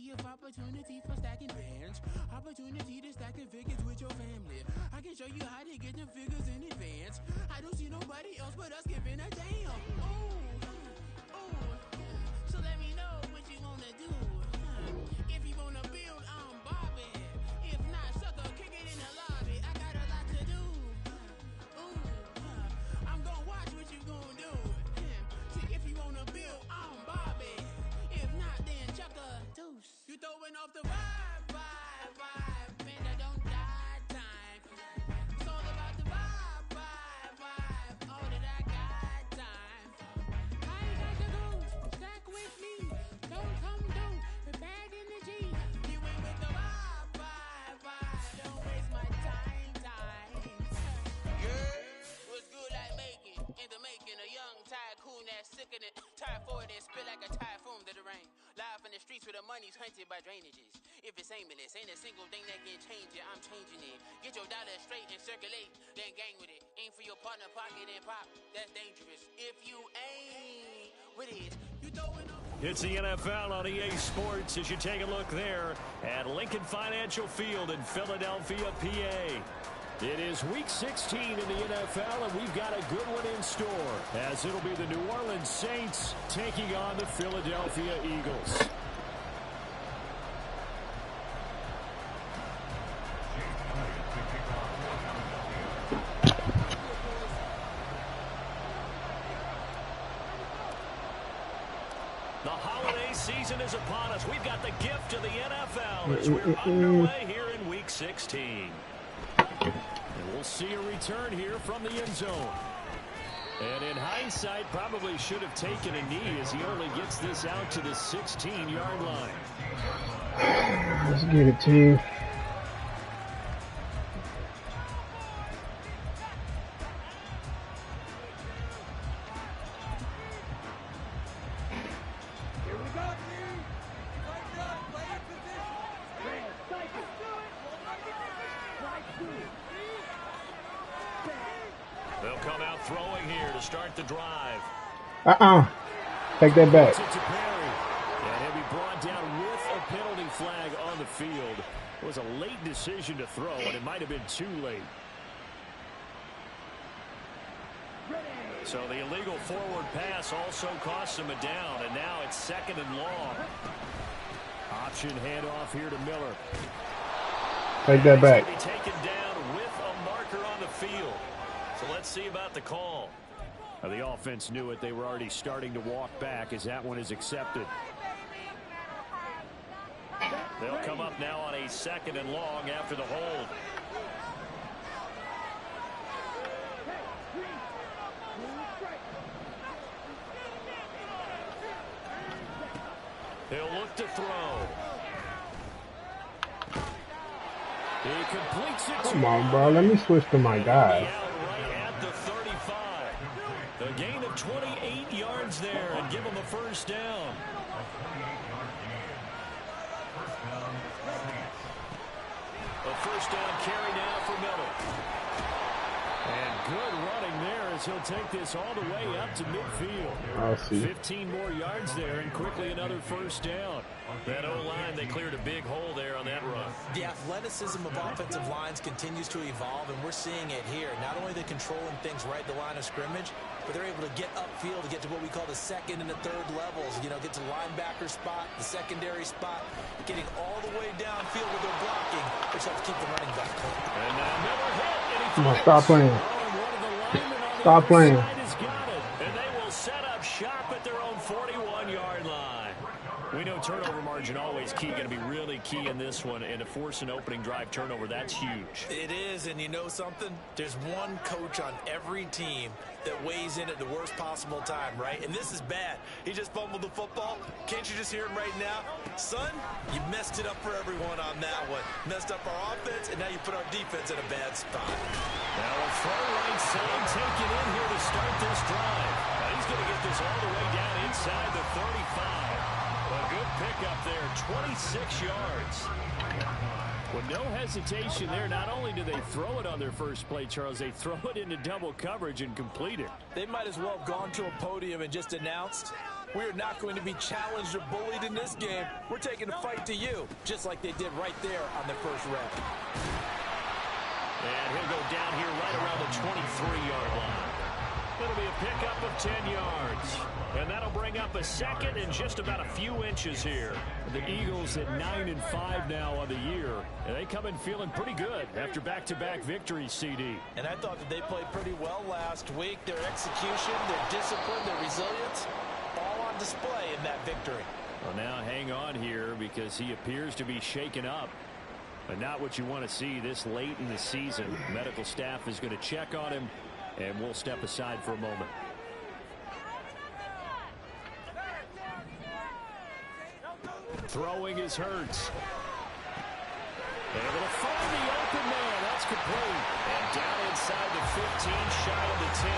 plenty of opportunity for stacking bands. Opportunity to stacking figures with your family. I can show you how to get them figures in advance. I don't see nobody else but us giving a damn. Ooh, so let me know what you wanna do. If you wanna build, I'm Bobby. If not, sucker, kick it in the lobby. I got a lot to do. I'm gonna watch what you gonna do. See, if you wanna build, I'm Bobby. If not, then chuck a deuce. You throwing off the vibe, man, I don't die time. It's all about the vibe, all that I got time. I ain't got to go, stack with me. Don't come, the bag in the G. You ain't with the vibe, don't waste my time. Yeah, what's good like making, in the making, a young tycoon that's sick in it. Tired for it and spit like a typhoon to the rain. Live in the streets where the money's hunted by drainages. If it's aimless, ain't a single thing that can change it. I'm changing it. Get your dollar straight and circulate, then gang with it. Aim for your partner, pocket and pop. That's dangerous. If you ain't with it, you throwing up. It's the NFL on EA Sports as you take a look there at Lincoln Financial Field in Philadelphia, PA. It is Week 16 in the NFL, and we've got a good one in store, as it'll be the New Orleans Saints taking on the Philadelphia Eagles. The holiday season is upon us. We've got the gift of the NFL as we're underway here in Week 16. And we'll see a return here from the end zone. And in hindsight, probably should have taken a knee as he only gets this out to the 16-yard line. Let's get it, team. They'll come out throwing here to start the drive. Take that back. And he'll be brought down with a penalty flag on the field. It was a late decision to throw, and it might have been too late. So the illegal forward pass also costs him a down, and now it's 2nd and long. Option handoff here to Miller. Take that back. He's going to be taken down with a marker on the field. So let's see about the call. Now, the offense knew it. They were already starting to walk back as that one is accepted. They'll come up now on a 2nd and long after the hold. He'll look to throw. He completes it. Come on, bro. Let me switch to my guy. Right at the 35. A gain of 28 yards there and give him a first down. A first down carry now for Miller. And good running there as he'll take this all the way up to midfield. I'll see. 15 more yards there and quickly another first down. That O-line, they cleared a big hole there on that run. The athleticism of offensive lines continues to evolve, and we're seeing it here. Not only are they controlling things right at the line of scrimmage, but they're able to get upfield to get to what we call the 2nd and the 3rd levels. You know, get to the linebacker spot, the secondary spot, getting all the way downfield with their blocking, which helps keep the running back. And now Miller hit, and he Come on, stop playing. Stop playing. And they will set up shop at their own 41-yard line. We know turnover margin always key, going to be really key in this one, and to force an opening drive turnover, that's huge. It is, and you know something? There's one coach on every team that weighs in at the worst possible time, right? And this is bad. He just fumbled the football. Can't you just hear him right now? Son, you messed it up for everyone on that one. Messed up our offense, and now you put our defense in a bad spot. Now a throw right side taken in here to start this drive. Now he's going to get this all the way down inside the 35. A good pickup there, 26 yards. With no hesitation there, not only do they throw it on their first play, Charles, they throw it into double coverage and complete it. They might as well have gone to a podium and just announced, We're not going to be challenged or bullied in this game. We're taking the fight to you, just like they did right there on the first rep. And he'll go down here right around the 23-yard line. It'll be a pickup of 10 yards. And that'll bring up a second and just about a few inches here. The Eagles at 9-5 now on the year. And they come in feeling pretty good after back-to-back victories, CD. And I thought that they played pretty well last week. Their execution, their discipline, their resilience, all on display in that victory. Well, now hang on here because he appears to be shaken up. But not what you want to see this late in the season. Medical staff is going to check on him, and we'll step aside for a moment. Throwing is Hurts. Able to find the open man. That's complete. And down inside the 15, shy of the 10.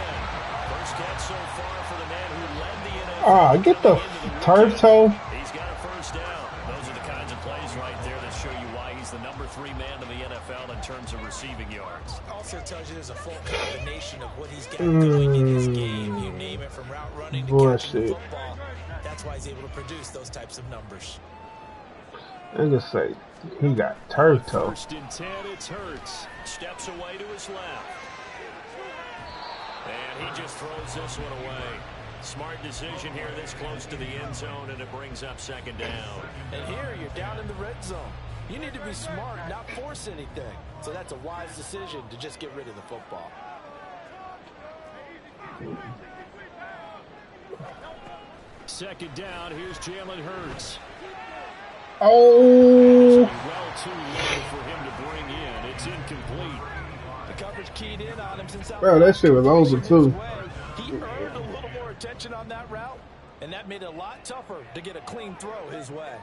First catch so far for the man who led the NFL. Ah, get the turf toe. He's got a first down. Those are the kinds of plays right there that show you why he's the number 3 man in the NFL in terms of receiving yards. Also tells you there's a full combination of what he's got going in his game. You name it, from route running to catching the football. That's why he's able to produce those types of numbers. I just say he got turf toe. First and 10, it's Hurts. Steps away to his left. And he just throws this one away. Smart decision here this close to the end zone, and it brings up second down. And here you're down in the red zone. You need to be smart, not force anything. So that's a wise decision to just get rid of the football. Second down, here's Jalen Hurts. Oh! Well too low for him to bring in. It's incomplete. The coverage keyed in on him since Bro, that shit was over too. He earned a little more attention on that route, and that made it a lot tougher to get a clean throw his way.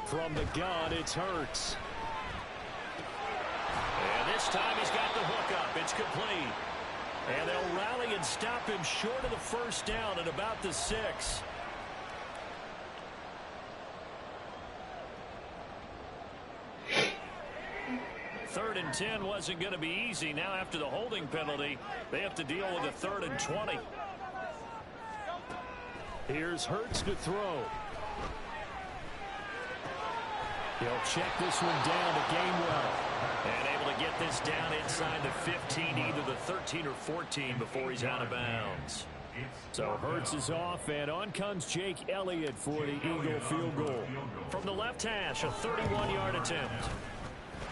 From the gun, it's Hurts. And this time he's got the hook up. It's complete. And they'll rally and stop him short of the first down at about the 6. Third and 10 wasn't going to be easy. Now after the holding penalty, they have to deal with a 3rd and 20. Here's Hurts to throw. He'll check this one down to Gainwell. And able to get this down inside the 15, either the 13 or 14 before he's out of bounds. So Hurts is off, and on comes Jake Elliott for the Eagle field goal. From the left hash, a 31-yard attempt.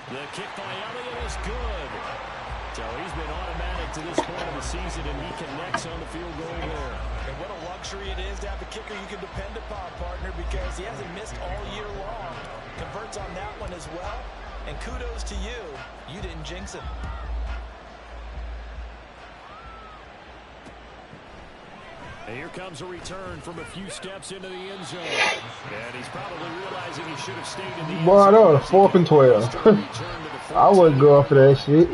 The kick by Elliott is good. So he's been automatic to this point of the season, and he connects on the field goal there. And what a luxury it is to have a kicker you can depend upon, partner, because he hasn't missed all year long. Converts on that one as well. And kudos to you. You didn't jinx him. And here comes a return from a few steps into the end zone. And he's probably realizing he should have stayed in the end zone. Boy, that was 4th and 12. I wouldn't go for that shit.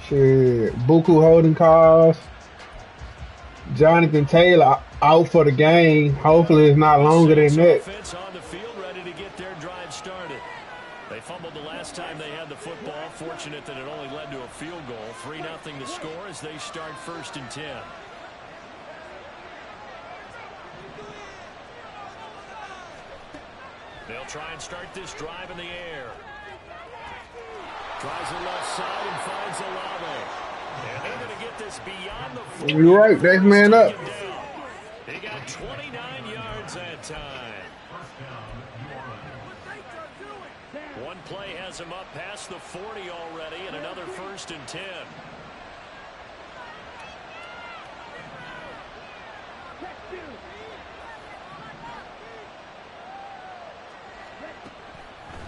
Shit. Buku holding calls. Jonathan Taylor out for the game. Hopefully it's not longer than that. Offense on the field, ready to get their drive started. They fumbled the last time they had the football. Fortunate that it only led to a field goal. 3-0 to score as they start 1st and 10. They'll try and start this drive in the air. Tries the left side and finds Olave. And they're going to get this beyond the 40. You're right, next man up. They got 29 yards that time. One play has him up past the 40 already, and another 1st and 10.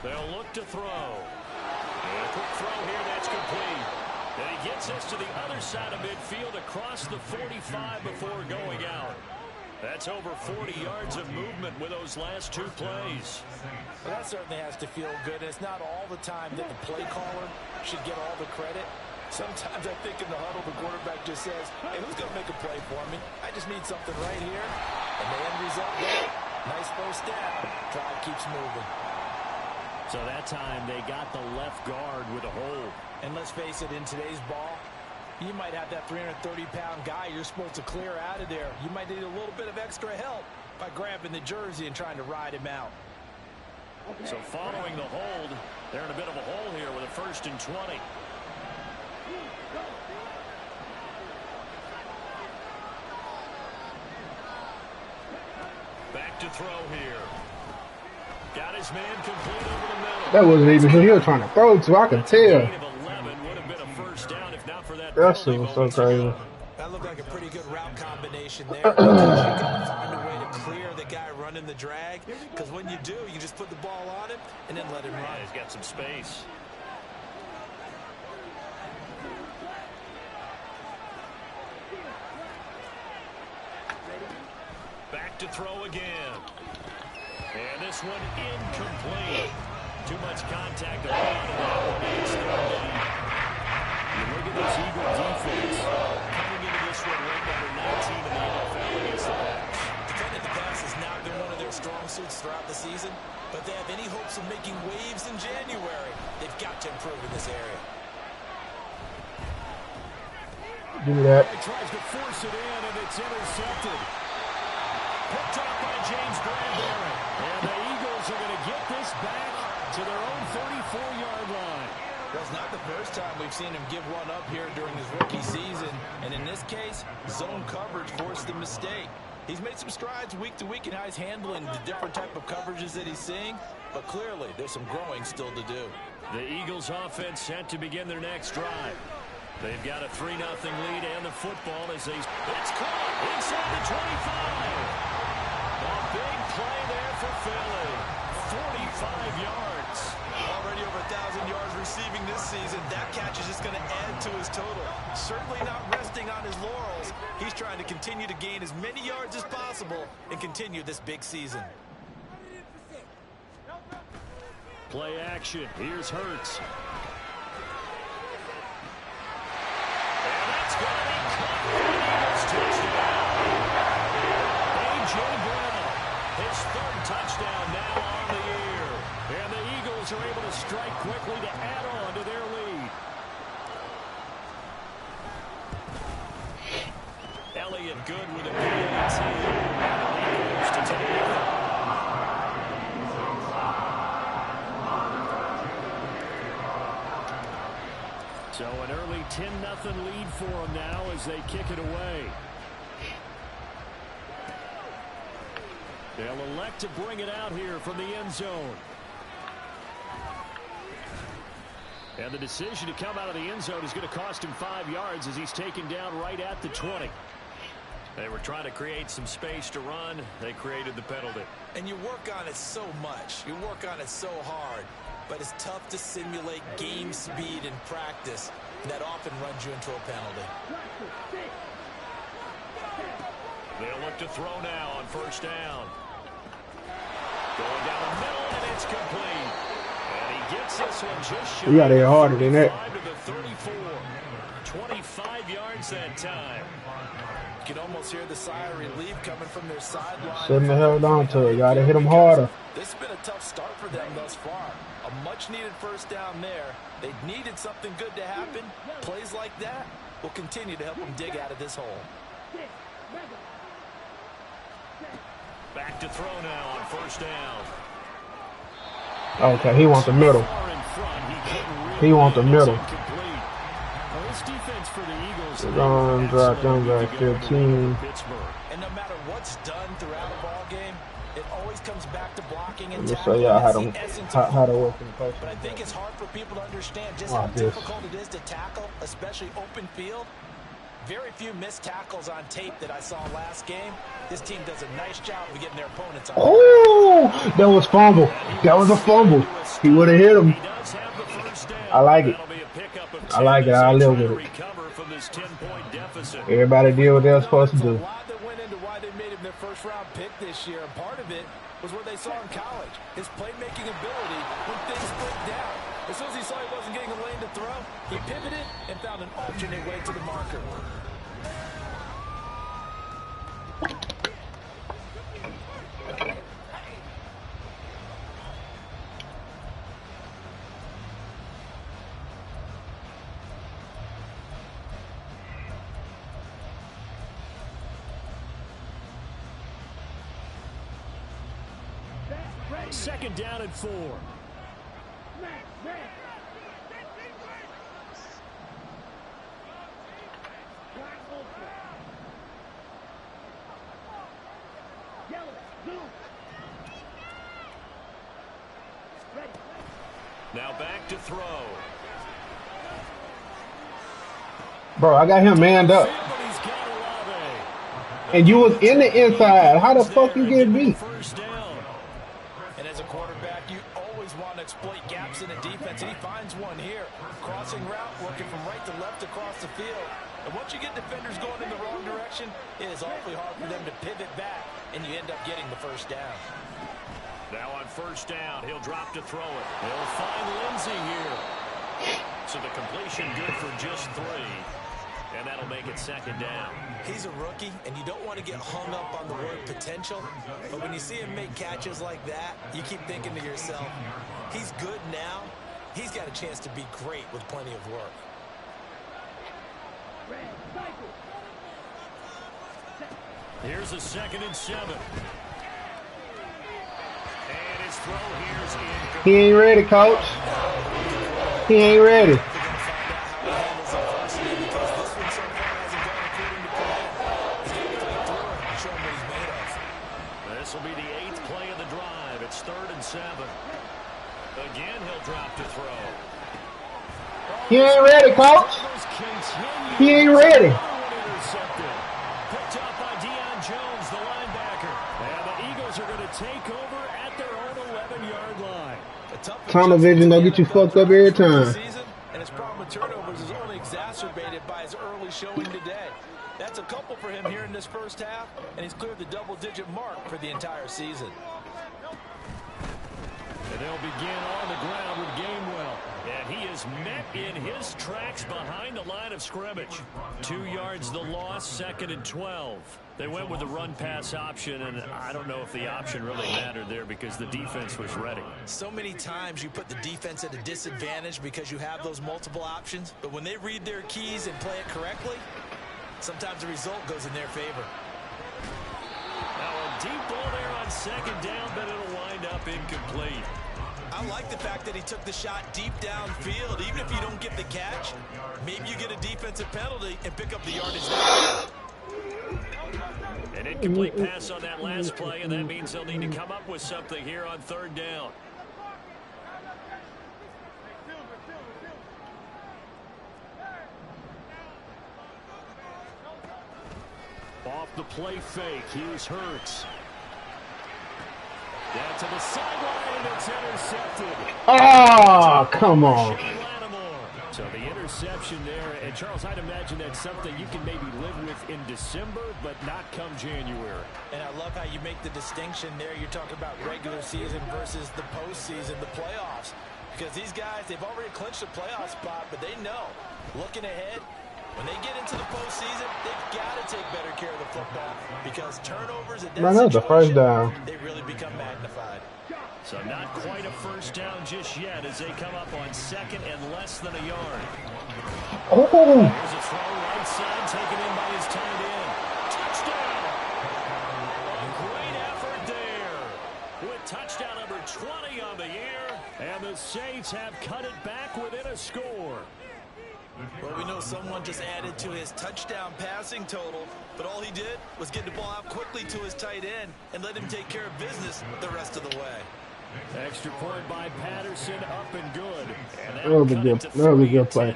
They'll look to throw. And a quick throw here, that's complete. And he gets this to the other side of midfield across the 45 before going out. That's over 40 yards of movement with those last 2 plays. Well, that certainly has to feel good. And it's not all the time that the play caller should get all the credit. Sometimes I think in the huddle, the quarterback just says, hey, who's going to make a play for me? I just need something right here. And the end result there, nice first down. Drive keeps moving. So that time they got the left guard with a hold. And let's face it, in today's ball, you might have that 330-pound guy you're supposed to clear out of there. You might need a little bit of extra help by grabbing the jersey and trying to ride him out. So following the hold, they're in a bit of a hole here with a 1st and 20. Back to throw here. Got his man complete over the middle. That wasn't even who he was trying to throw to. I could tell. That shit was so crazy. That looked like a pretty good route combination there. You gotta find a way to clear the guy running the drag, because when you do, you just put the ball on him and then let him run. He's got some space. Back to throw again. And this one incomplete. Too much contact on that one. It's third down. You look at this Eagle defense coming into this one ranked number 19 in the NFL against the pass. Defending the pass has not been one of their strong suits throughout the season, but they have any hopes of making waves in January. They've got to improve in this area. Give me that. He tries to force it in, and it's intercepted. Picked up by James Bradbury. And the Eagles are going to get this back to their own 34-yard line. Well, it's not the first time we've seen him give one up here during his rookie season. And in this case, zone coverage forced the mistake. He's made some strides week to week in how he's handling the different type of coverages that he's seeing. But clearly, there's some growing still to do. The Eagles offense set to begin their next drive. They've got a 3-0 lead and the football as they... It's caught inside the 25. A big play there for Philly. 45 yards. Already over 1,000 yards receiving this season. That catch is just going to add to his total. Certainly not resting on his laurels. He's trying to continue to gain as many yards as possible and continue this big season. Play action. Here's Hurts. And that's going to be caught for the Eagles touchdown. A.J. Brown, his 3rd touchdown now on the year. And the Eagles are able to strike quickly to add on to their lead. Elliott good with a PAT. Eagles to take it. So an early 10-0 lead for them now as they kick it away. They'll elect to bring it out here from the end zone. And the decision to come out of the end zone is going to cost him 5 yards as he's taken down right at the 20. They were trying to create some space to run. They created the penalty. And you work on it so much. You work on it so hard. But it's tough to simulate game speed in practice. That often runs you into a penalty. They'll look to throw now on 1st down. Going down the middle, and it's complete. And he gets this one just short. You got it harder than that. 25 yards that time. You can almost hear the sigh of relief coming from their sideline. Shouldn't have held on to it. Got to hit them harder. This has been a tough start for them thus far. A much-needed 1st down there. They needed something good to happen. Plays like that will continue to help them dig out of this hole. Back to throw now on 1st down. Okay, he wants the middle. He wants the middle. This defense for the Eagles. They're going to drop them back 15. And no matter what's done throughout a ball game, it always comes back to blocking and Let me show y'all how to work in the post. But I think it's hard for people to understand just how difficult it is to tackle, especially open field. Very few missed tackles on tape that I saw last game. This team does a nice job of getting their opponents on. Oh, that was fumble. That was a fumble. He would have hit him. I like it. I like it. I live with it. Everybody did what they were supposed to do. There's a lot that went into why they made him their 1st-round pick this year, and part of it was what they saw in college, his playmaking ability when things break down. As soon as he saw he wasn't getting a lane to throw, he pivoted and found an alternate way to the marker. Second down and 4. Now back to throw. Bro, I got him manned up. And you was in the inside. How the fuck you get beat? And as a quarterback, you always want to exploit gaps in the defense, and he finds one here. Crossing route, working from right to left across the field. And once you get defenders going in the wrong direction, it is awfully hard for them to pivot back, and you end up getting the first down. Now on first down, he'll drop to throw it. He'll find Lindsey here. So the completion good for just 3. And that'll make it second down. He's a rookie, and you don't want to get hung up on the word potential. But when you see him make catches like that, you keep thinking to yourself, he's good now. He's got a chance to be great with plenty of work. Here's a 2nd and 7. And his throw here's in. He ain't ready, coach. He ain't ready. This will be the 8th play of the drive. It's 3rd and 7. Again, he'll drop to throw. He ain't ready, coach. He ain't ready. Picked up by Deion Jones, the linebacker. And the Eagles are going to take over at their own 11-yard line. Tunnel vision, they'll get you fucked up every time. And his problem with turnovers is only exacerbated by his early showing today. That's a couple for him here in this first half, and he's cleared the double-digit mark for the entire season. And they'll begin on the ground with Gainwell. And he is met in his tracks behind the line of scrimmage. 2 yards the loss, 2nd and 12. They went with the run-pass option, and I don't know if the option really mattered there because the defense was ready. So many times you put the defense at a disadvantage because you have those multiple options, but when they read their keys and play it correctly, sometimes the result goes in their favor. Now a deep ball there on 2nd down, but it'll wind up incomplete. I like the fact that he took the shot deep downfield. Even if you don't get the catch, maybe you get a defensive penalty and pick up the yardage there. An incomplete pass on that last play, and that means they'll need to come up with something here on 3rd down. Off the play fake, here's Hurts. Down to the sideline, it's intercepted. Oh, come on. So the interception there, and Charles, I'd imagine that's something you can maybe live with in December, but not come January. And I love how you make the distinction there. You're talking about regular season versus the postseason, the playoffs. Because these guys, they've already clinched a playoff spot, but they know, looking ahead, when they get into the postseason, they've got to take better care of the football because turnovers at that situation, the first down. They really become magnified. So not quite a first down just yet as they come up on 2nd and less than a yard. Oh. There's a throw right side taken in by his tight end. Touchdown! A great effort there with touchdown number 20 on the year. And the Saints have cut it back within a score. Well, we know someone just added to his touchdown passing total, but all he did was get the ball out quickly to his tight end and let him take care of business the rest of the way. Extra point by Patterson, up and good. And that was a good play.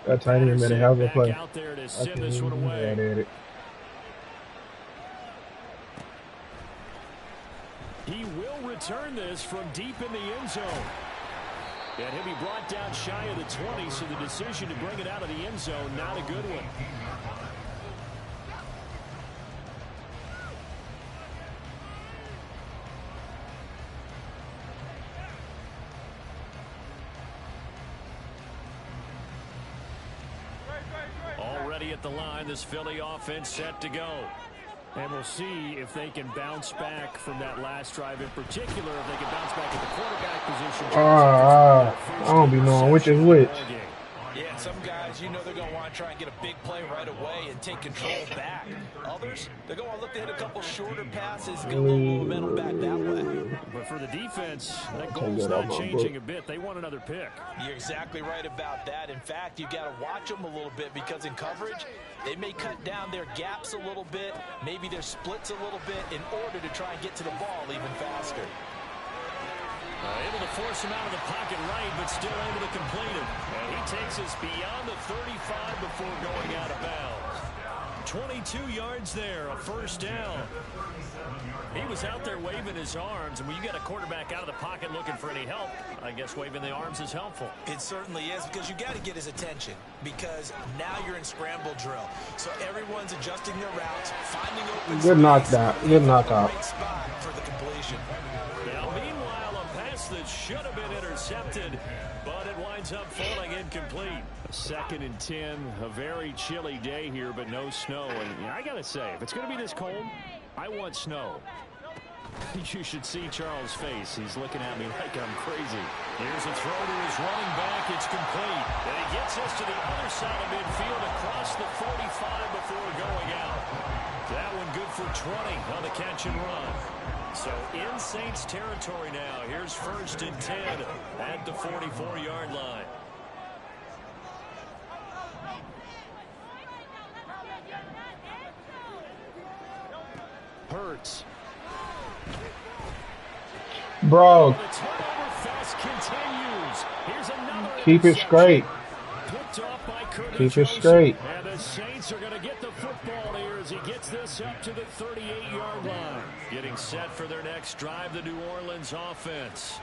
That tight end made a hell of a play. Out there to send this one away. He will return this from deep in the end zone. And he'll be brought down shy of the 20, so the decision to bring it out of the end zone, not a good one. Already at the line, this Philly offense set to go. And we'll see if they can bounce back from that last drive in particular, if they can bounce back at the quarterback position. I don't be knowing which is which. Yeah, some guys, you know they're going to want to try and get a big play right away and take control back. Others, they're going to look to hit a couple shorter passes and get a little momentum back that way. But for the defense, that goal's not changing a bit. They want another pick. You're exactly right about that. In fact, you got to watch them a little bit because in coverage, they may cut down their gaps a little bit, maybe their splits a little bit in order to try and get to the ball even faster. Able to force him out of the pocket right, but still able to complete it. And he takes us beyond the 35 before going out of bounds. 22 yards there, a first down. He was out there waving his arms, and when you got a quarterback out of the pocket looking for any help, I guess waving the arms is helpful. It certainly is, because you got to get his attention, because now you're in scramble drill. So everyone's adjusting their routes, finding open Good knockout. Good knockout. Great spot for the completion. Now, meanwhile, a pass that should have been intercepted, but it winds up falling incomplete. 2nd and 10, a very chilly day here, but no snow. And I got to say, if it's going to be this cold, I want snow. You should see Charles' face. He's looking at me like I'm crazy. Here's a throw to his running back. It's complete. And he gets us to the other side of midfield across the 45 before going out. That one good for 20 on the catch and run. So in Saints territory now. Here's 1st and 10 at the 44-yard line. Hurts. Bro, keep it straight. Keep it straight. And the Saints are going to get the football here as he gets this up to the 38-yard line. Getting set for their next drive, the New Orleans offense.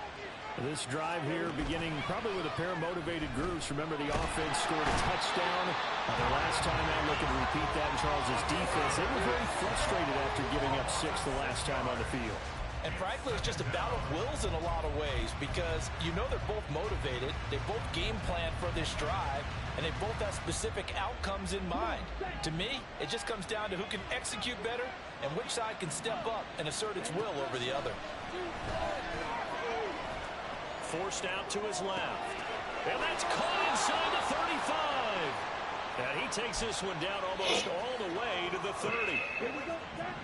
This drive here beginning probably with a pair of motivated groups. Remember, the offense scored a touchdown. The last time out, looking to repeat that in Charles' defense. They were very frustrated after giving up 6 the last time on the field. And frankly, it's just a battle of wills in a lot of ways, because you know they're both motivated, they both game plan for this drive, and they both have specific outcomes in mind. To me, it just comes down to who can execute better and which side can step up and assert its will over the other. Forced out to his left. And that's caught inside the 35. And he takes this one down almost all the way to the 30.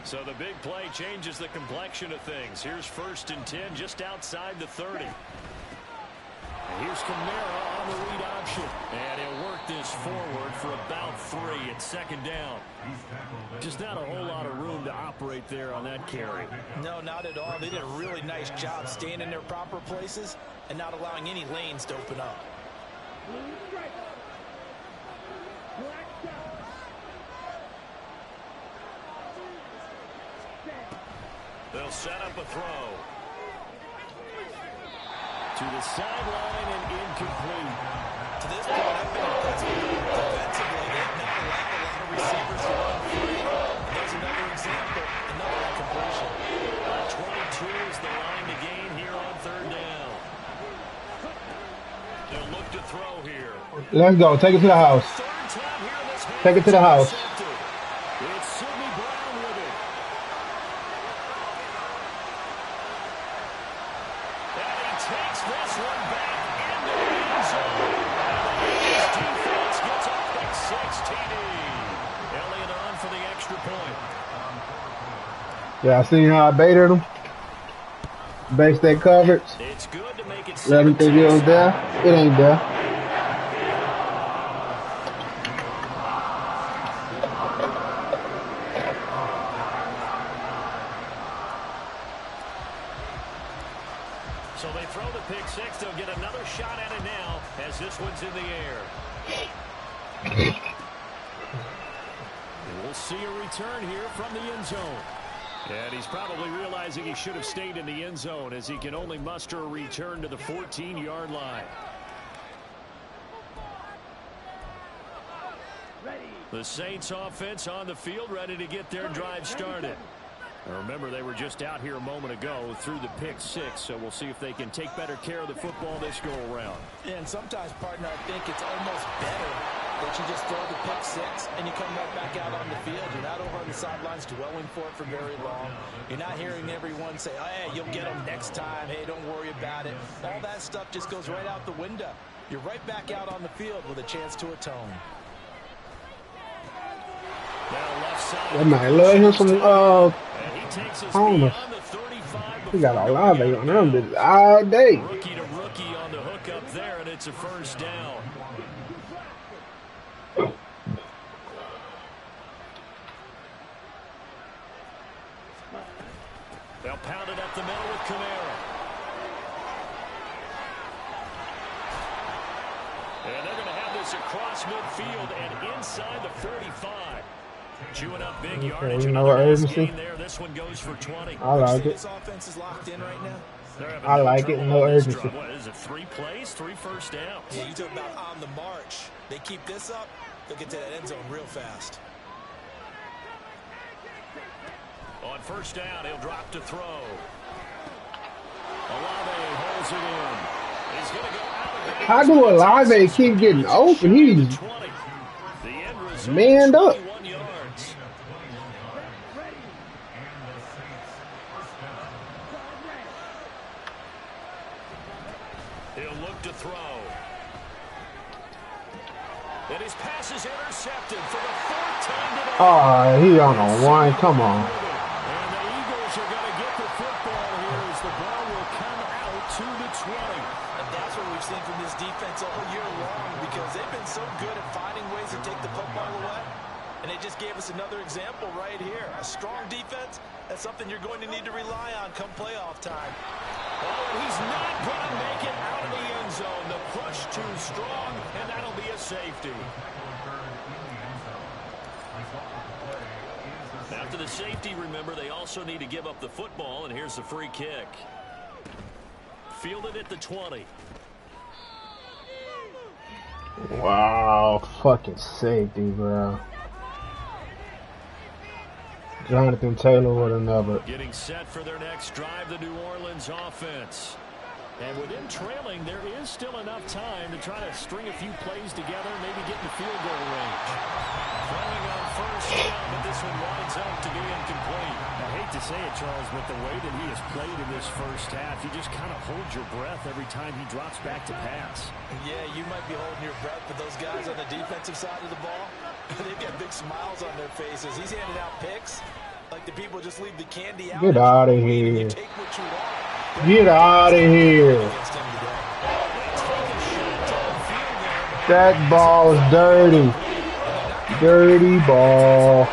So the big play changes the complexion of things. Here's 1st and 10 just outside the 30. And here's Kamara on the read option. And he'll work this forward for about 3 at 2nd down. Just not a whole lot of room to operate there on that carry. No, not at all. They did a really nice job staying in their proper places and not allowing any lanes to open up. They'll set up a throw. To the sideline and incomplete. To this point, I've been impressed with them defensively. They've not allowed a lot of receivers to run free. And there's another example, another incompletion. 22 is the line to gain here on 3rd down. They'll look to throw here. Let's go. Take it to the house. Take it to the house. Yeah, I seen how I baited him. Base that coverage. It's good to make it. Let him think it was there. It ain't there. So they throw the pick 6. They'll get another shot at it now as this one's in the air. And we'll see a return here from the end zone. And he's probably realizing he should have stayed in the end zone as he can only muster a return to the 14-yard line. The Saints offense on the field ready to get their drive started. Now remember, they were just out here a moment ago through the pick 6, so we'll see if they can take better care of the football this go around. And sometimes, partner, I think it's almost better that you just throw the pick 6 and you come right back out on the field. You're not over on the sidelines dwelling for it for very long. You're not hearing everyone say, oh, hey, you'll get them next time. Hey, don't worry about it. All that stuff just goes right out the window. You're right back out on the field with a chance to atone. That man love him some corners. He got a lot of on them bitches all day. Rookie to rookie on the hook up there, and it's a first down. They'll pound it up the middle with Kamara. And they're going to have this across midfield and inside the 45. Chewing up big yardage. No urgency. There. This one goes for 20. I like it. This offense is locked in right now. I like it. No urgency. What is it? 3 plays, 3 first downs. Yeah, you talk about on the march. They keep this up, they'll get to that end zone real fast. On first down, he'll drop to throw. Olave holds it in. He's going to go out. How do Olave keep getting open? He's manned up. He'll look to throw. And his pass is intercepted for the 4th time today. Oh, he on a one. Come on. And the Eagles are going to get the football here as the ball will come out to the 20. And that's what we've seen from this defense all year long, because they've been so good at finding ways to take the football away. And they just gave us another example right here. A strong defense, that's something you're going to need to rely on come playoff time. Oh, and he's not going to make it out of the end zone. The push too strong, and that'll be a safety. After the safety, remember, they also need to give up the football, and here's the free kick. Fielded at the 20. Wow, fucking safety, bro. Jonathan Taylor with another. Getting set for their next drive, the New Orleans offense. And with them trailing, there is still enough time to try to string a few plays together, maybe get in field goal range. Throwing on first down, but this one winds up to be incomplete. I hate to say it, Charles, but the way that he has played in this first half, you just kind of hold your breath every time he drops back to pass. Yeah, you might be holding your breath, but those guys on the defensive side of the ball, they've got big smiles on their faces. He's handing out picks like the people just leave the candy out. Get out of here. Take what you want. Get out of here. That ball's dirty. Dirty ball.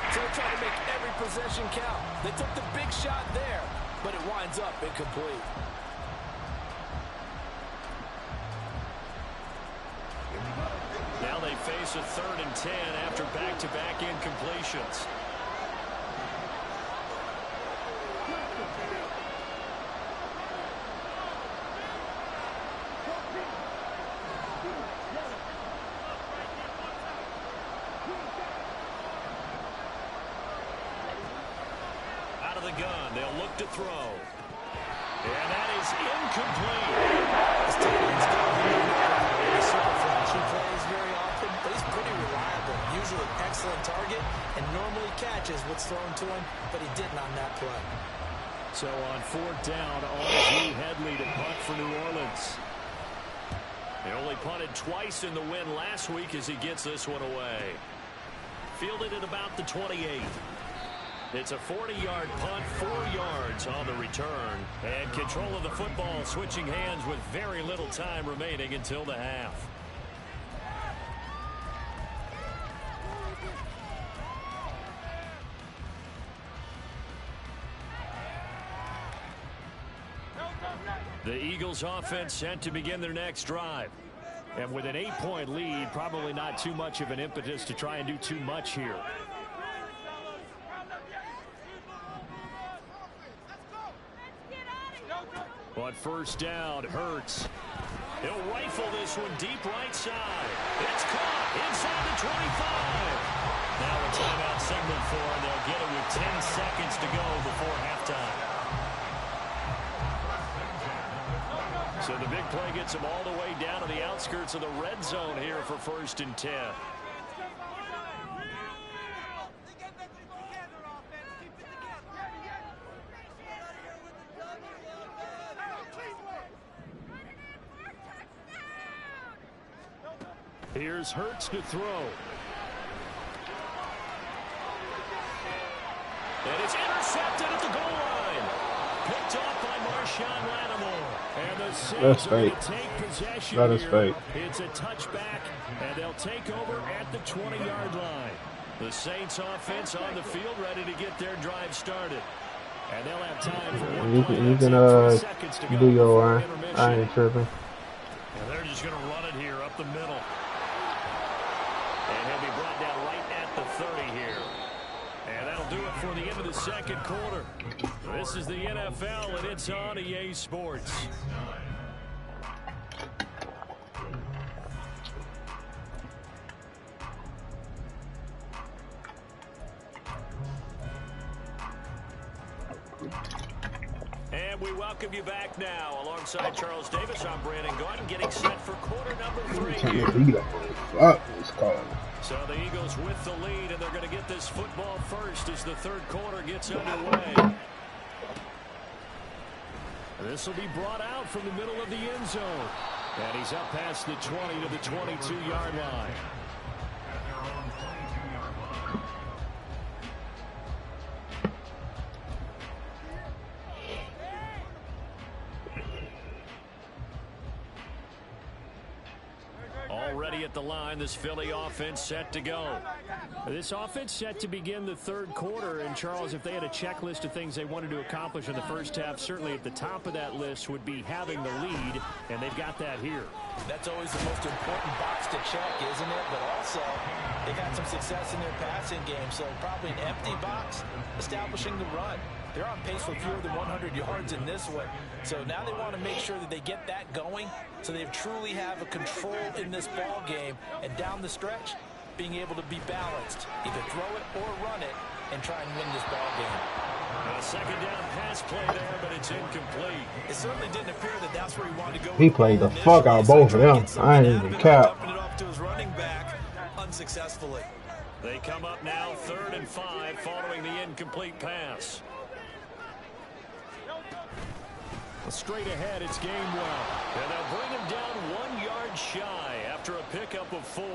So they're trying to make every possession count. They took the big shot there, but it winds up incomplete. Now they face a 3rd and 10 after back-to-back incompletions. Out of the gun, they'll look to throw. And that is incomplete. This tight end's good. He's super flashy plays very often, but he's pretty reliable. Usually an excellent target and normally catches what's thrown to him, but he didn't on that play. So on 4th down, Arnold Headley to punt for New Orleans. They only punted twice in the win last week as he gets this one away. Fielded at about the 28. It's a 40-yard punt, 4 yards on the return. And control of the football switching hands with very little time remaining until the half. The Eagles offense set to begin their next drive. And with an 8-point lead, probably not too much of an impetus to try and do too much here. On first down, Hurts. He'll rifle this one deep right side. It's caught inside the 25. Now a timeout signal for, and they'll get it with 10 seconds to go before halftime. So the big play gets them all the way down to the outskirts of the red zone here for 1st and 10. Here's Hurts to throw. And it's intercepted at the goal line. Picked off by Marshawn Lattimore. And the Saints are going to take possession here. It's a touchback, and they'll take over at the 20-yard line. The Saints offense on the field ready to get their drive started. And they'll have time for you can do your I ain't tripping. And they're just going to run it here up the middle. And he'll be brought down right at the 30 here. And that'll do it for the end of the second quarter. This is the NFL, and it's on EA Sports. And we welcome you back now. Alongside Charles Davis, I'm Brandon Gordon, getting set for quarter number 3 here. So the Eagles with the lead, and they're going to get this football first as the third quarter gets underway. This will be brought out from the middle of the end zone. And he's up past the 20 to the 22-yard line. Already at the line, this Philly offense set to go. This offense set to begin the third quarter, and Charles, if they had a checklist of things they wanted to accomplish in the first half, certainly at the top of that list would be having the lead, and they've got that here. That's always the most important box to check, isn't it? But also, they've had some success in their passing game, so probably an empty box, establishing the run. They're on pace for fewer than 100 yards in this one. So now they want to make sure that they get that going so they truly have a control in this ball game. And down the stretch, being able to be balanced. Either throw it or run it and try and win this ball game. A second down pass play there, but it's incomplete. It certainly didn't appear that that's where he wanted to go. He played the fuck out of both of them. I ain't even cap. Dumping it off to his running back unsuccessfully. They come up now 3rd and 5 following the incomplete pass. Straight ahead, it's Gainwell. And they'll bring him down 1 yard shy after a pickup of 4.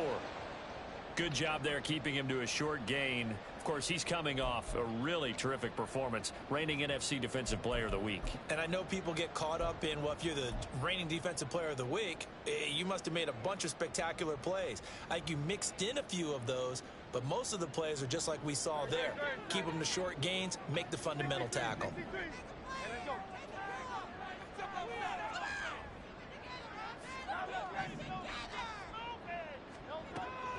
Good job there keeping him to a short gain. Of course, he's coming off a really terrific performance, reigning NFC Defensive Player of the Week. And I know people get caught up in, well, if you're the reigning Defensive Player of the Week, you must have made a bunch of spectacular plays. I think you mixed in a few of those, but most of the plays are just like we saw there. Keep them to short gains, make the fundamental tackle.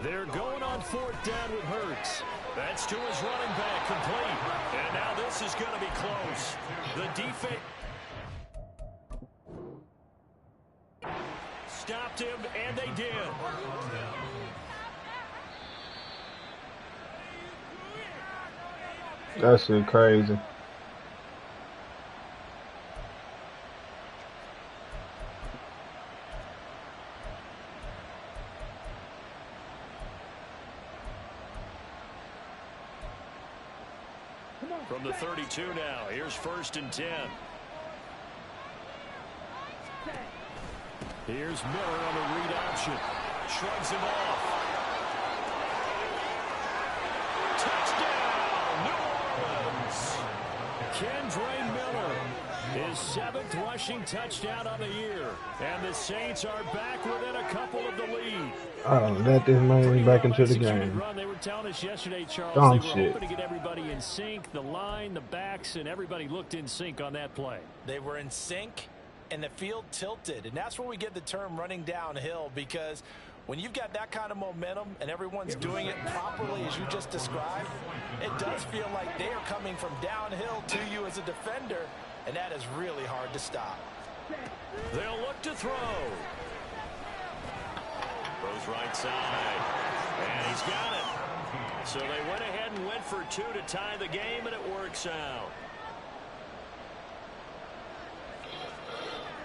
They're going on 4th down with Hurts. That's to his running back, complete. And now this is going to be close. The defense stopped him, and they did. That shit crazy. From the 32 now, here's 1st and 10. Here's Miller on the read option. Shrugs him off. Touchdown, New Orleans. Kendra Miller, his 7th rushing touchdown of the year. And the Saints are back within a couple of the lead. Oh, let this man back into the game. Run. They were telling us yesterday, Charles, Dumb they were shit. hoping to get everybody in sync. The line, the backs, and everybody looked in sync on that play. They were in sync, and the field tilted. And that's where we get the term running downhill, because when you've got that kind of momentum and everyone's doing it properly as you just described, it does feel like they are coming from downhill to you as a defender, and that is really hard to stop. They'll look to throw. Goes right side, and he's got it. So they went ahead and went for 2 to tie the game, and it works out.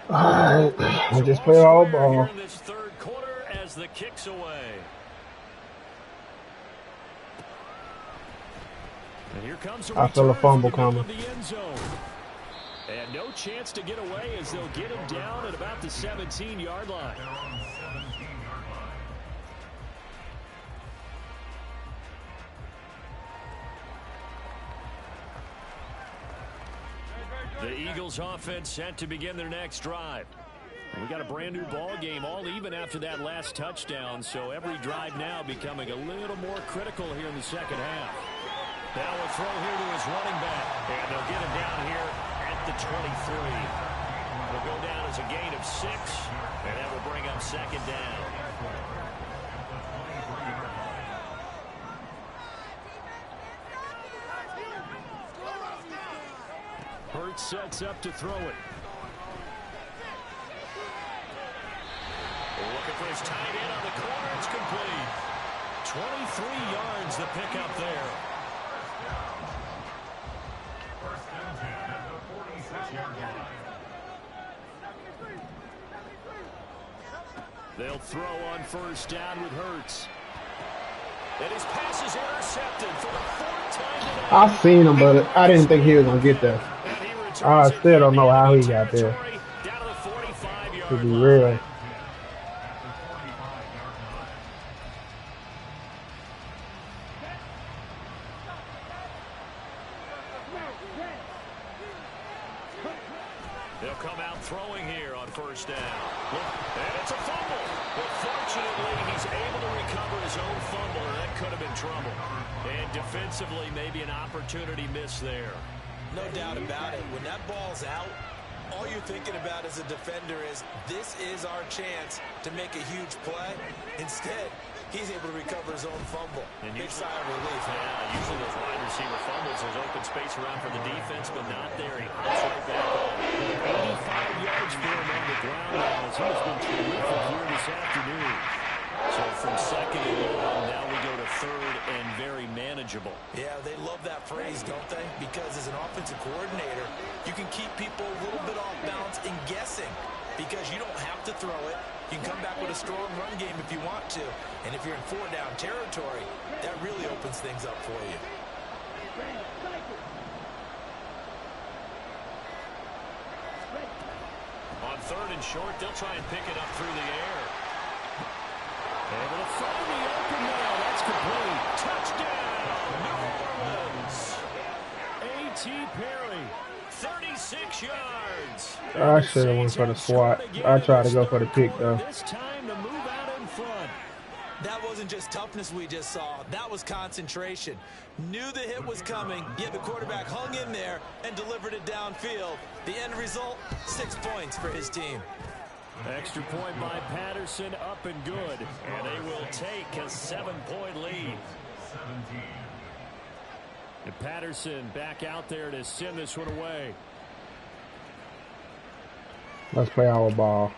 All right, I just play all ball. Here in this third quarter as the kick's away. And here comes I feel a fumble coming. And no chance to get away as they'll get him down at about the 17-yard line. The Eagles offense set to begin their next drive. We got a brand new ball game, all even after that last touchdown, so every drive now becoming a little more critical here in the second half. Now a throw here to his running back, and they'll get him down here at the 23. It'll go down as a gain of 6, and that will bring up second down. Hurts sets up to throw it. Looking for his tight end on the corner. It's complete. 23 yards the pickup there. They'll throw on first down with Hurts. And his pass is intercepted for the 4th time today. I seen him, but I didn't think he was going to get there. I still don't know how he got there. To be real. They'll come out throwing here on first down. And it's a fumble. But fortunately, he's able to recover his own fumble, or that could have been trouble. And defensively, maybe an opportunity miss there. No doubt about it. When that ball's out, all you're thinking about as a defender is, this is our chance to make a huge play. Instead, he's able to recover his own fumble. And big sigh of relief. Yeah, usually those wide receiver fumbles, there's open space around for the defense, but not there. He hops right back on. 85 yards for him on the ground now, as he's been terrific here this afternoon. So from second and long, now we go to third and very manageable. Yeah, they love that phrase, don't they? Because as an offensive coordinator, you can keep people a little bit off balance and guessing, because you don't have to throw it. You can come back with a strong run game if you want to. And if you're in 4-down territory, that really opens things up for you. On third and short, they'll try and pick it up through the air. Able to find the open man. That's complete. Touchdown, New Orleans. A.T. Perry, 36 yards. I should have went for the swat. I tried to go for the pick, though. This time to move out in front. That wasn't just toughness we just saw. That was concentration. Knew the hit was coming, yet the quarterback hung in there and delivered it downfield. The end result, 6 points for his team. Extra point by Patterson, up and good. And they will take a 7-point lead. And Patterson back out there to send this one away. Let's play our ball.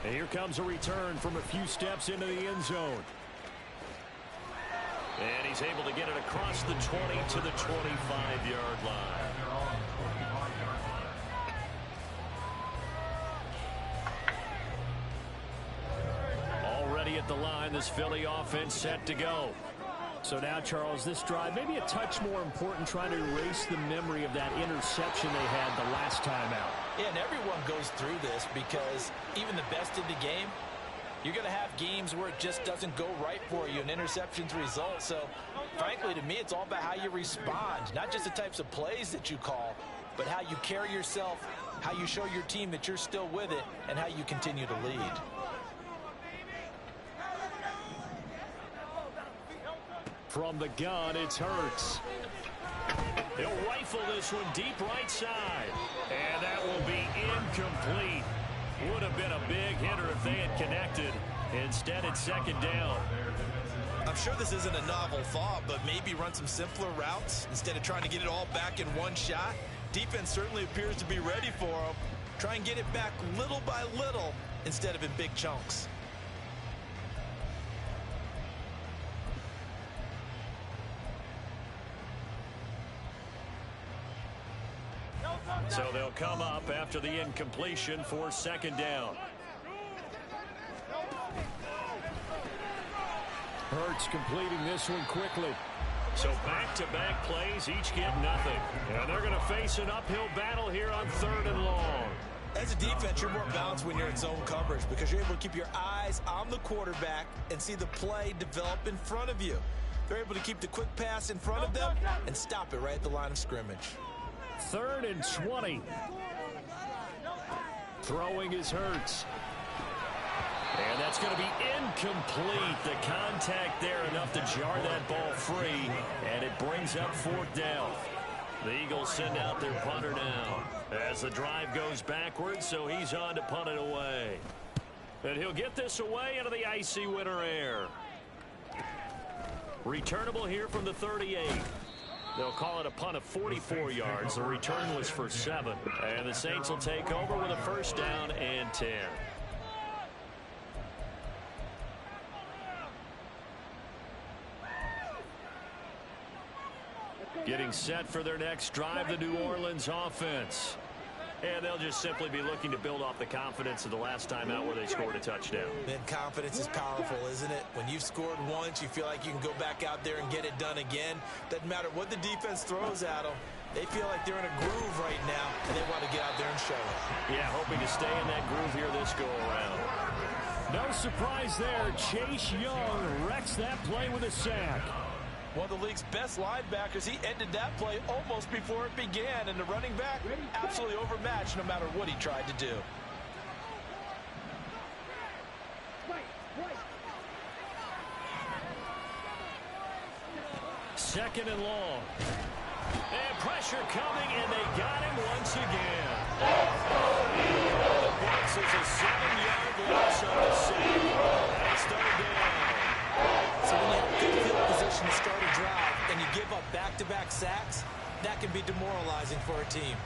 And here comes a return from a few steps into the end zone. And he's able to get it across the 20 to the 25-yard line. Already at the line, this Philly offense set to go. So now, Charles, this drive maybe a touch more important, trying to erase the memory of that interception they had the last time out. Yeah, and everyone goes through this, because even the best in the game, you're going to have games where it just doesn't go right for you, and interceptions result. So, frankly, to me, it's all about how you respond, not just the types of plays that you call, but how you carry yourself, how you show your team that you're still with it, and how you continue to lead. From the gun, it's Hurts. He'll rifle this one deep right side. And that will be incomplete. Would have been a big hitter if they had connected. Instead, it's second down. I'm sure this isn't a novel thought, but maybe run some simpler routes instead of trying to get it all back in one shot. Defense certainly appears to be ready for them. Try and get it back little by little instead of in big chunks. So they'll come up after the incompletion for second down. Hurts completing this one quickly. So back-to-back plays, each get nothing. And they're going to face an uphill battle here on third and long. As a defense, you're more balanced when you're in zone coverage, because you're able to keep your eyes on the quarterback and see the play develop in front of you. They're able to keep the quick pass in front of them and stop it right at the line of scrimmage. 3rd and 20. Throwing is Hurts. And that's going to be incomplete. The contact there enough to jar that ball free. And it brings up 4th down. The Eagles send out their punter now as the drive goes backwards, so he's on to punt it away. And he'll get this away into the icy winter air. Returnable here from the 38. They'll call it a punt of 44 yards. The return was for 7. And the Saints will take over with a 1st down and 10. Getting set for their next drive, the New Orleans offense. And they'll just simply be looking to build off the confidence of the last time out where they scored a touchdown. And confidence is powerful, isn't it? When you've scored once, you feel like you can go back out there and get it done again. Doesn't matter what the defense throws at them. They feel like they're in a groove right now, and they want to get out there and show it. Yeah, hoping to stay in that groove here this go-around. No surprise there. Chase Young wrecks that play with a sack. One of the league's best linebackers, he ended that play almost before it began, and the running back absolutely overmatched no matter what he tried to do. Second and long. And pressure coming, and they got him once again. The box is a 7-yard loss on the sack. That's 3rd down. So when you have good field position to start a drive and you give up back-to-back sacks, that can be demoralizing for a team.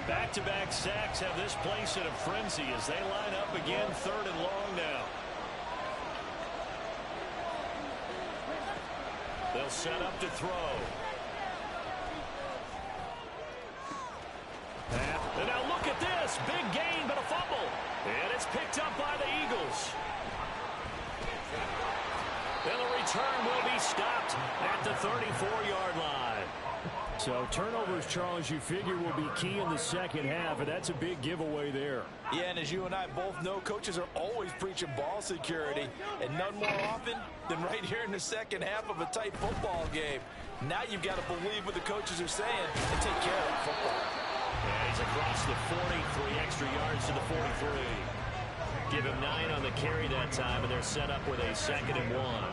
Back-to-back sacks have this place in a frenzy as they line up again 3rd and long now. They'll set up to throw. And now look at this. Big gain, but a fumble. And it's picked up by the Eagles. And the return will be stopped at the 34-yard line. So turnovers, Charles, you figure will be key in the second half, and that's a big giveaway there. Yeah, and as you and I both know, coaches are always preaching ball security, and none more often than right here in the second half of a tight football game. Now you've got to believe what the coaches are saying and take care of football. Yeah, he's across the 40, 3 extra yards to the 43. Give him 9 on the carry that time, and they're set up with a 2nd and 1.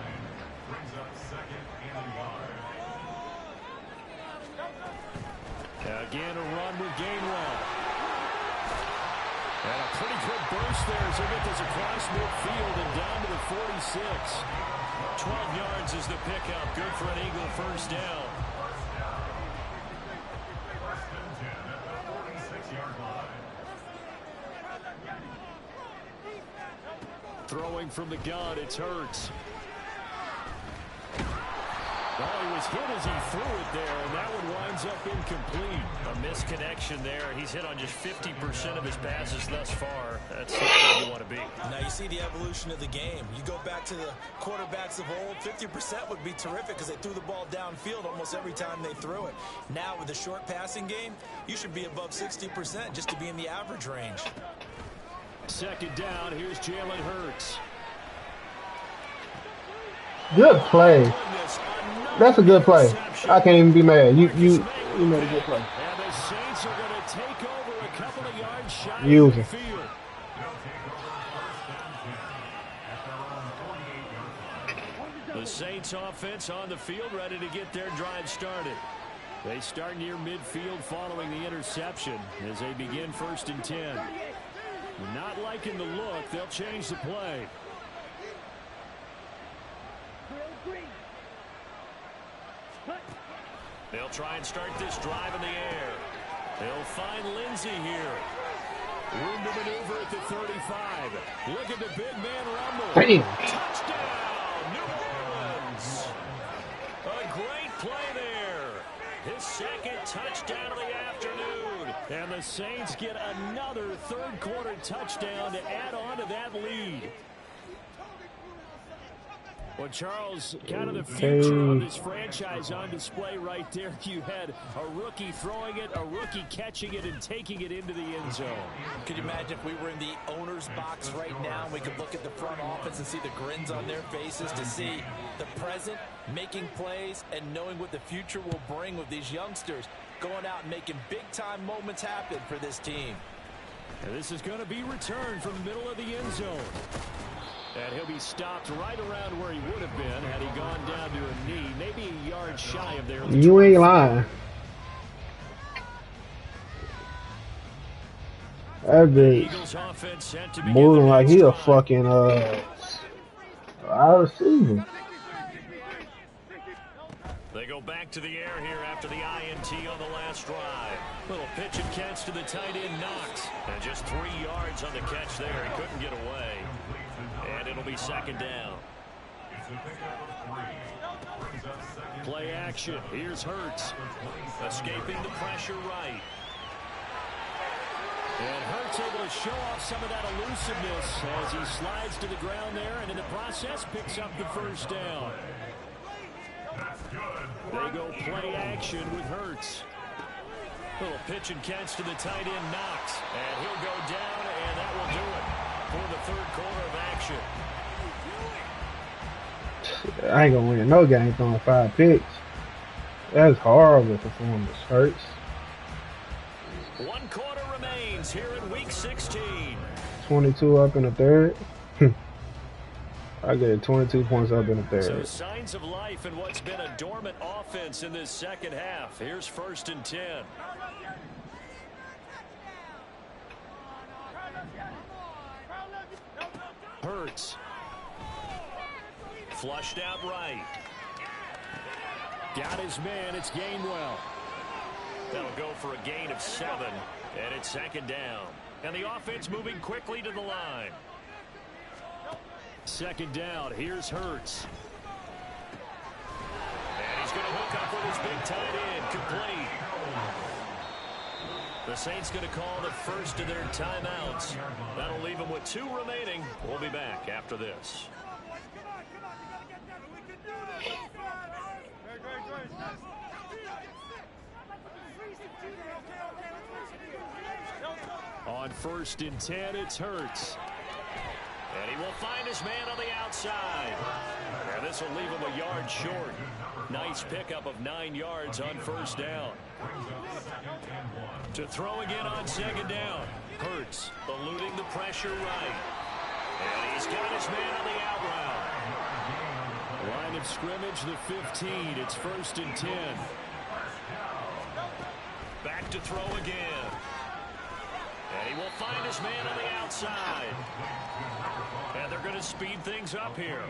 Again, a run with Gainwell. And a pretty good burst there as he gets this across midfield and down to the 46. 12 yards is the pickup. Good for an Eagle 1st down. Throwing from the gun, it's Hurts. Oh, he was hit as he threw it there, and that one winds up incomplete. A misconnection there. He's hit on just 50% of his passes thus far. That's not where you want to be. Now you see the evolution of the game. You go back to the quarterbacks of old, 50% would be terrific because they threw the ball downfield almost every time they threw it. Now with the short passing game, you should be above 60% just to be in the average range. 2nd down, here's Jalen Hurts. Good play. That's a good play. I can't even be mad. You made a good play. And the Saints are going to take over a couple of yards shy Use of the it. field. The Saints offense on the field ready to get their drive started. They start near midfield following the interception as they begin 1st and 10. Not liking the look, they'll change the play. They'll try and start this drive in the air. They'll find Lindsey here. Room to maneuver at the 35. Look at the big man rumble. Bam. Touchdown, New Orleans. A great play there. His 2nd touchdown of the afternoon. And the Saints get another 3rd quarter touchdown to add on to that lead. Well, Charles, kind of the future of this franchise on display right there. You had a rookie throwing it, a rookie catching it, and taking it into the end zone. Could you imagine if we were in the owner's box right now and we could look at the front office and see the grins on their faces, to see the present making plays and knowing what the future will bring with these youngsters going out and making big-time moments happen for this team. And this is going to be returned from the middle of the end zone. And he'll be stopped right around where he would have been had he gone down to a knee, maybe a yard shy of there. You ain't lying. That bitch moving like he a fucking wide receiver. They go back to the air here after the INT on the last drive. Little pitch and catch to the tight end, Knox. And just 3 yards on the catch there. He couldn't get away. And it'll be second down. Play action. Here's Hurts. Escaping the pressure right. And Hurts able to show off some of that elusiveness as he slides to the ground there, and in the process picks up the first down. They go play action with Hurts. Little pitch and catch to the tight end, Knox. And he'll go down, and that will do it for the third quarter of action. I ain't gonna win no game throwing 5 picks. That's horrible performance, Hurts. 1 quarter remains here in week 16. 22 up in the third. I get 22 points up in the third. So signs of life in what's been a dormant offense in this second half. Here's 1st and 10. Hurts. Flushed out right. Got his man. It's Gainwell. That'll go for a gain of 7. And it's second down. And the offense moving quickly to the line. Second down. Here's Hurts. And he's going to hook up with his big tight end. Complete. The Saints going to call the first of their timeouts. That'll leave them with 2 remaining. We'll be back after this. On 1st and 10, it's Hurts. And he will find his man on the outside. And this will leave him a yard short. Nice pickup of 9 yards on 1st down. To throw again on 2nd down. Hurts eluding the pressure right. And he's got his man on the out route. Line of scrimmage, the 15. It's 1st and 10. Back to throw again. And he will find his man on the outside. And they're going to speed things up here.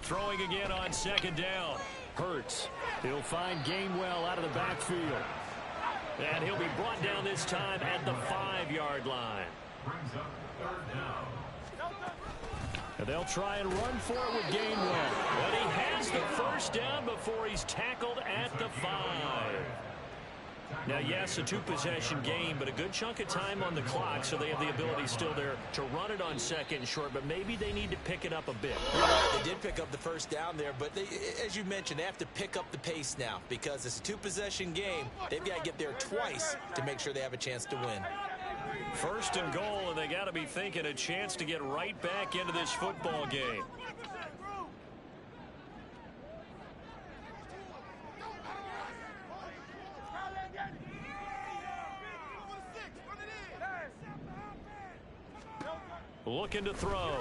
Throwing again on 2nd down. Hurts. He'll find Gainwell out of the backfield. And he'll be brought down this time at the 5-yard line. And they'll try and run for it with Gainwell. But he has the first down before he's tackled at the 5. Now, yes, a 2-possession game, but a good chunk of time on the clock, so they have the ability still there to run it on 2nd and short, but maybe they need to pick it up a bit. They did pick up the first down there, but they, as you mentioned, they have to pick up the pace now because it's a 2-possession game. They've got to get there twice to make sure they have a chance to win. 1st and goal, and they got to be thinking a chance to get right back into this football game. Looking to throw.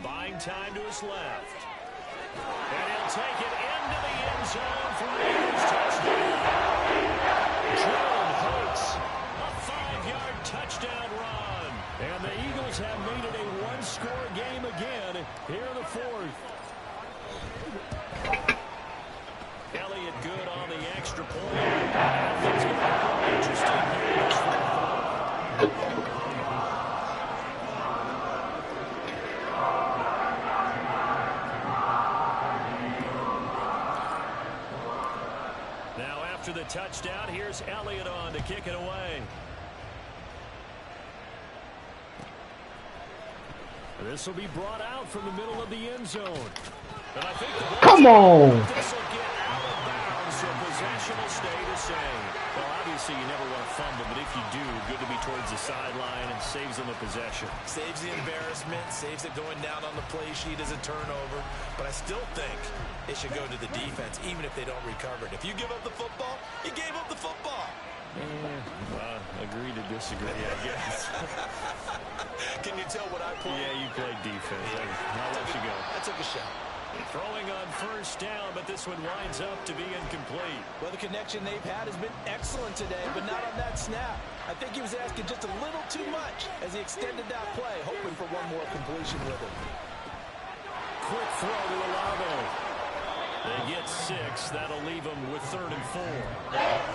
Buying time to his left. And he'll take it into the end zone for the Eagles touchdown. Jordan Hurts, a 5-yard touchdown run. And the Eagles have made it a 1-score game again here in the 4th. Elliott good on the extra point. It's going to be interesting here in this 4th. After the touchdown, here's Elliott on to kick it away. This will be brought out from the middle of the end zone. And I think Come on. this will get out of bounds, so possession will stay the same. Well, obviously you never want to fumble, but if you do, good to be towards the sideline and saves them the possession. Saves the embarrassment, saves it going down on the play sheet as a turnover. But I still think it should go to the defense, even if they don't recover it. If you give up the football, you gave up the football. Agree to disagree, I guess. Can you tell what I played? Yeah, you played defense. I'll let you go. I took a shot. Throwing on first down, but this one winds up to be incomplete. Well, the connection they've had has been excellent today, but not on that snap. I think he was asking just a little too much as he extended that play, hoping for one more completion with it. Quick throw to Olave. They get 6. That'll leave them with 3rd and 4.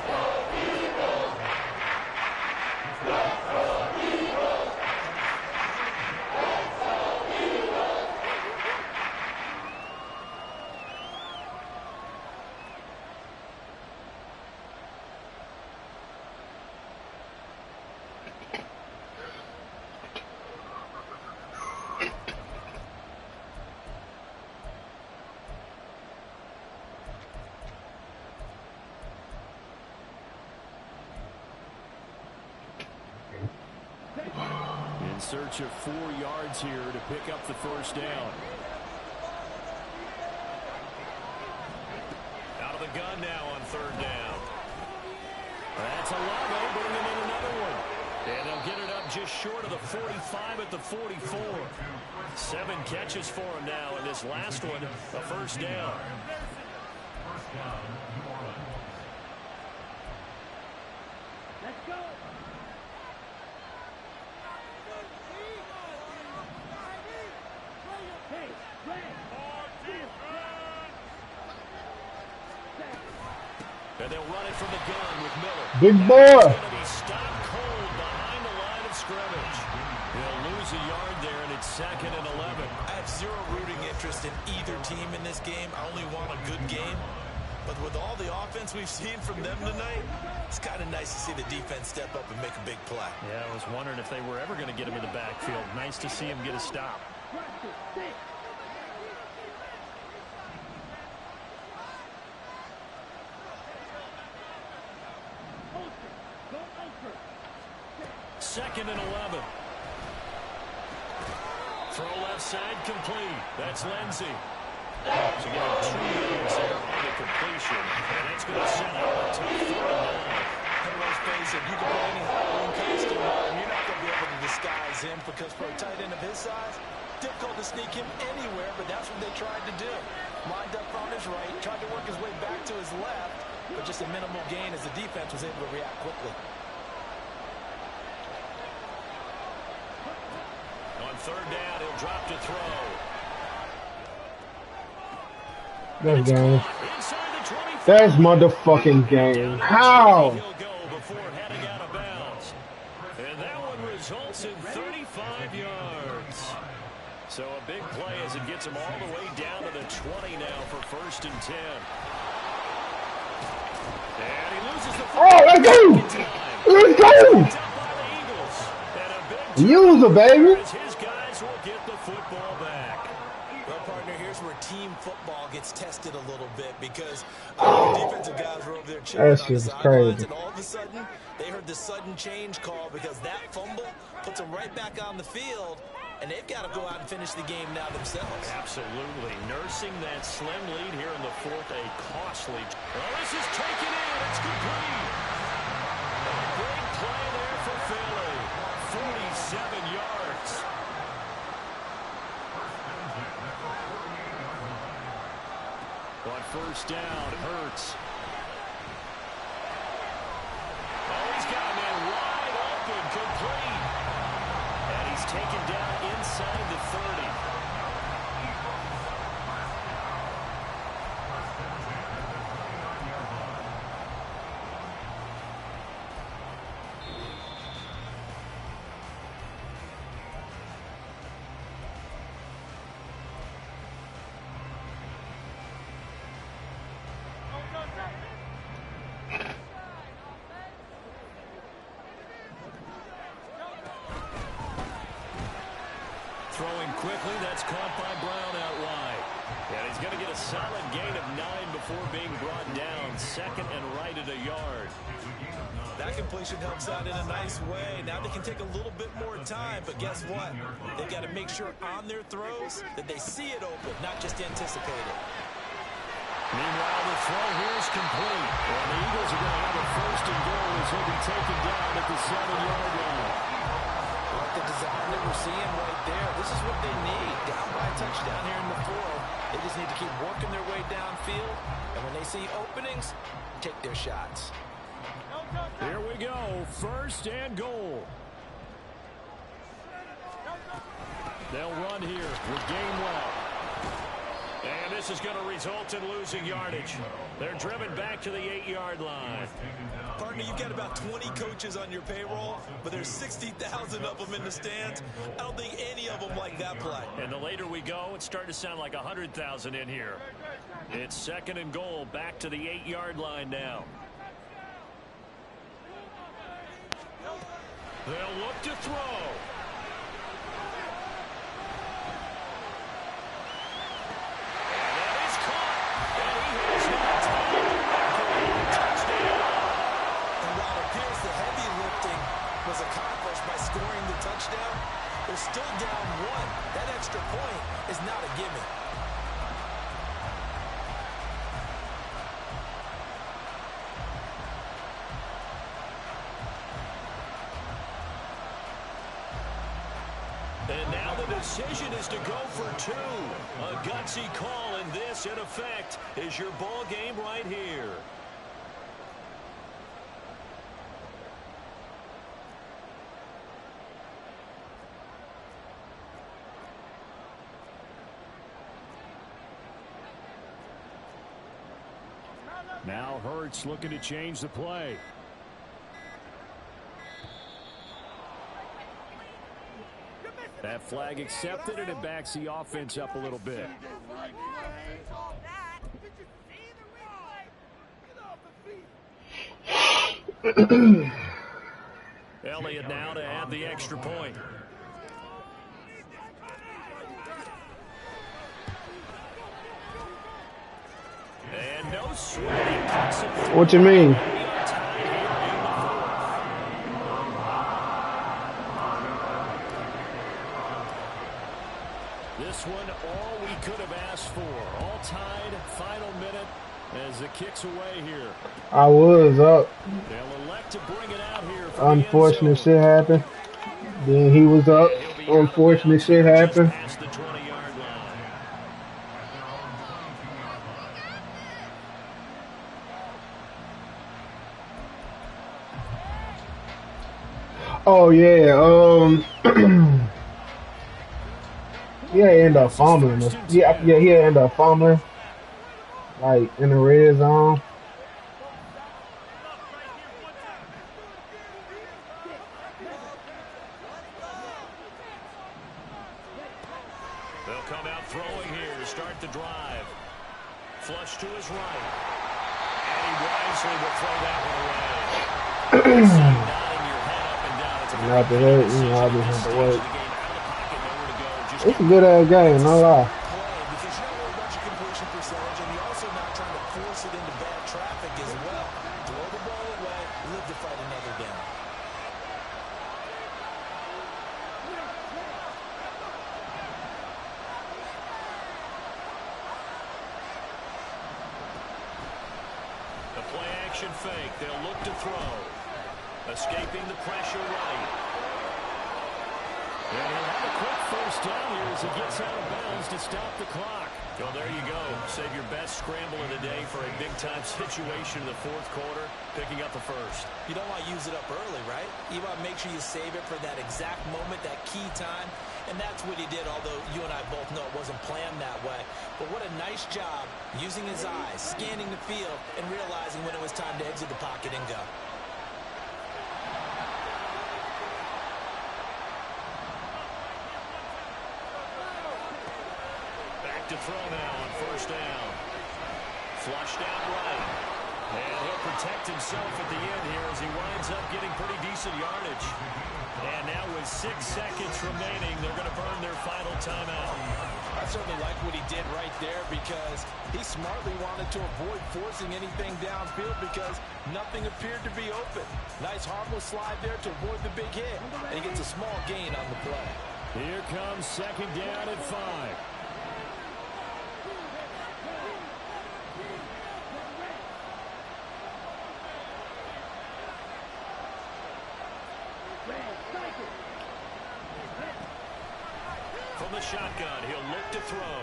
In search of 4 yards here to pick up the first down. Out of the gun now on 3rd down. That's Olave bringing in another one. And they'll get it up just short of the 45 at the 44. 7 catches for him now, and this last one, a first down. Let's go. And they'll run it from the gun with Miller. Big boy. He's going to be stopped cold behind the line of scrimmage. He'll lose a yard there, and it's 2nd and 11. I have zero rooting interest in either team in this game. I only want a good game. But with all the offense we've seen from them tonight, it's kind of nice to see the defense step up and make a big play. Yeah, I was wondering if they were ever going to get him in the backfield. Nice to see him get a stop. Second and 11. Throw left side complete. That's Lindsey. So you got 2 yards there on the completion. And it's going to set up a tough 3rd down. And let's face it, you can put any Halloween costume on, you're not going to be able to disguise him because for a tight end of his size, difficult to sneak him anywhere, but that's what they tried to do. Lined up on his right, tried to work his way back to his left, but just a minimal gain as the defense was able to react quickly. On 3rd down, he'll drop to throw. That's game. Inside the 25. That's motherfucking game. How? He'll go before heading out of bounds. And that one results in 35 yards. So a big play as it gets him all the way down to the 20 now for 1st and 10. And he loses the Oh, let's go! Let's go! User, baby. His guys will get the football back. Well, partner, here's where team football gets tested a little bit because the defensive guys were over there cheering That on shit the is sidelines, crazy. and all of a sudden, they heard the sudden change call because that fumble puts them right back on the field, and they've got to go out and finish the game now themselves. Absolutely. Nursing that slim lead here in the 4th, a costly. Well, this is taken in. It's complete. A great play there for Philly. 47 yards. On 1st down, Hurts. Oh, he's got a man wide open, complete. And he's taken down inside the 30. Throwing quickly. That's caught by Brown out wide. And he's going to get a solid gain of 9 before being brought down. Second and right at a yard. That completion helps out in a nice way. Now they can take a little bit more time, but guess what? They've got to make sure on their throws that they see it open, not just anticipate it. Meanwhile, the throw here is complete. And the Eagles are going to have a first and goal as he'll be taken down at the 7-yard line. Like the design that we're seeing right there, this is what they need. Down by a touchdown here in the fourth. They just need to keep working their way downfield. And when they see openings, take their shots. Here we go. First and goal. They'll run here with Gainwell. And this is going to result in losing yardage. They're driven back to the 8-yard line. Partner, you've got about 20 coaches on your payroll, but there's 60,000 of them in the stands. I don't think any of them like that play. And the later we go, it's starting to sound like 100,000 in here. It's second and goal, back to the 8-yard line now. They'll look to throw. Was accomplished by scoring the touchdown. They're still down 1. That extra point is not a gimme. And now the decision is to go for 2. A gutsy call, and this, in effect, is your ball game right here. Now Hurts looking to change the play. That flag accepted, and it backs the offense up a little bit. Elliott now to add the extra point. And no sweating. What you mean? This one, all we could have asked for. All tied, final minute as it kicks away here. I was up. They'll elect to bring it out here. Unfortunate shit happened. Then he was up. Unfortunate shit happened. Past the 20-yard line. Oh yeah, yeah, he ended up fumbling. Yeah, he ended up fumbling, like in the red zone. They'll come out throwing here to start the drive. Flush to his right. And he wisely will throw that one away. Nodding your head up and down. It's a Not to hurt, I just have to wait. It's a good ass game, no lie. Because you don't worry about your completion percentage, and you're also not trying to force it into bad traffic as well. Throw the ball away, live to fight another down. The play action fake. They'll look to throw. Escaping the pressure right. And he'll have a quick first down here as he gets out of bounds to stop the clock. Well, there you go. Save your best scramble of the day for a big-time situation in the fourth quarter, picking up the first. You don't want to use it up early, right? You want to make sure you save it for that exact moment, that key time. And that's what he did, although you and I both know it wasn't planned that way. But what a nice job using his eyes, scanning the field, and realizing when it was time to exit the pocket and go. To throw now on first down. Flushed out right. And he'll protect himself at the end here as he winds up getting pretty decent yardage. And now with 6 seconds remaining, they're going to burn their final timeout. I certainly like what he did right there because he smartly wanted to avoid forcing anything downfield because nothing appeared to be open. Nice harmless slide there to avoid the big hit, and he gets a small gain on the play. Here comes 2nd down at 5. From the shotgun, he'll look to throw.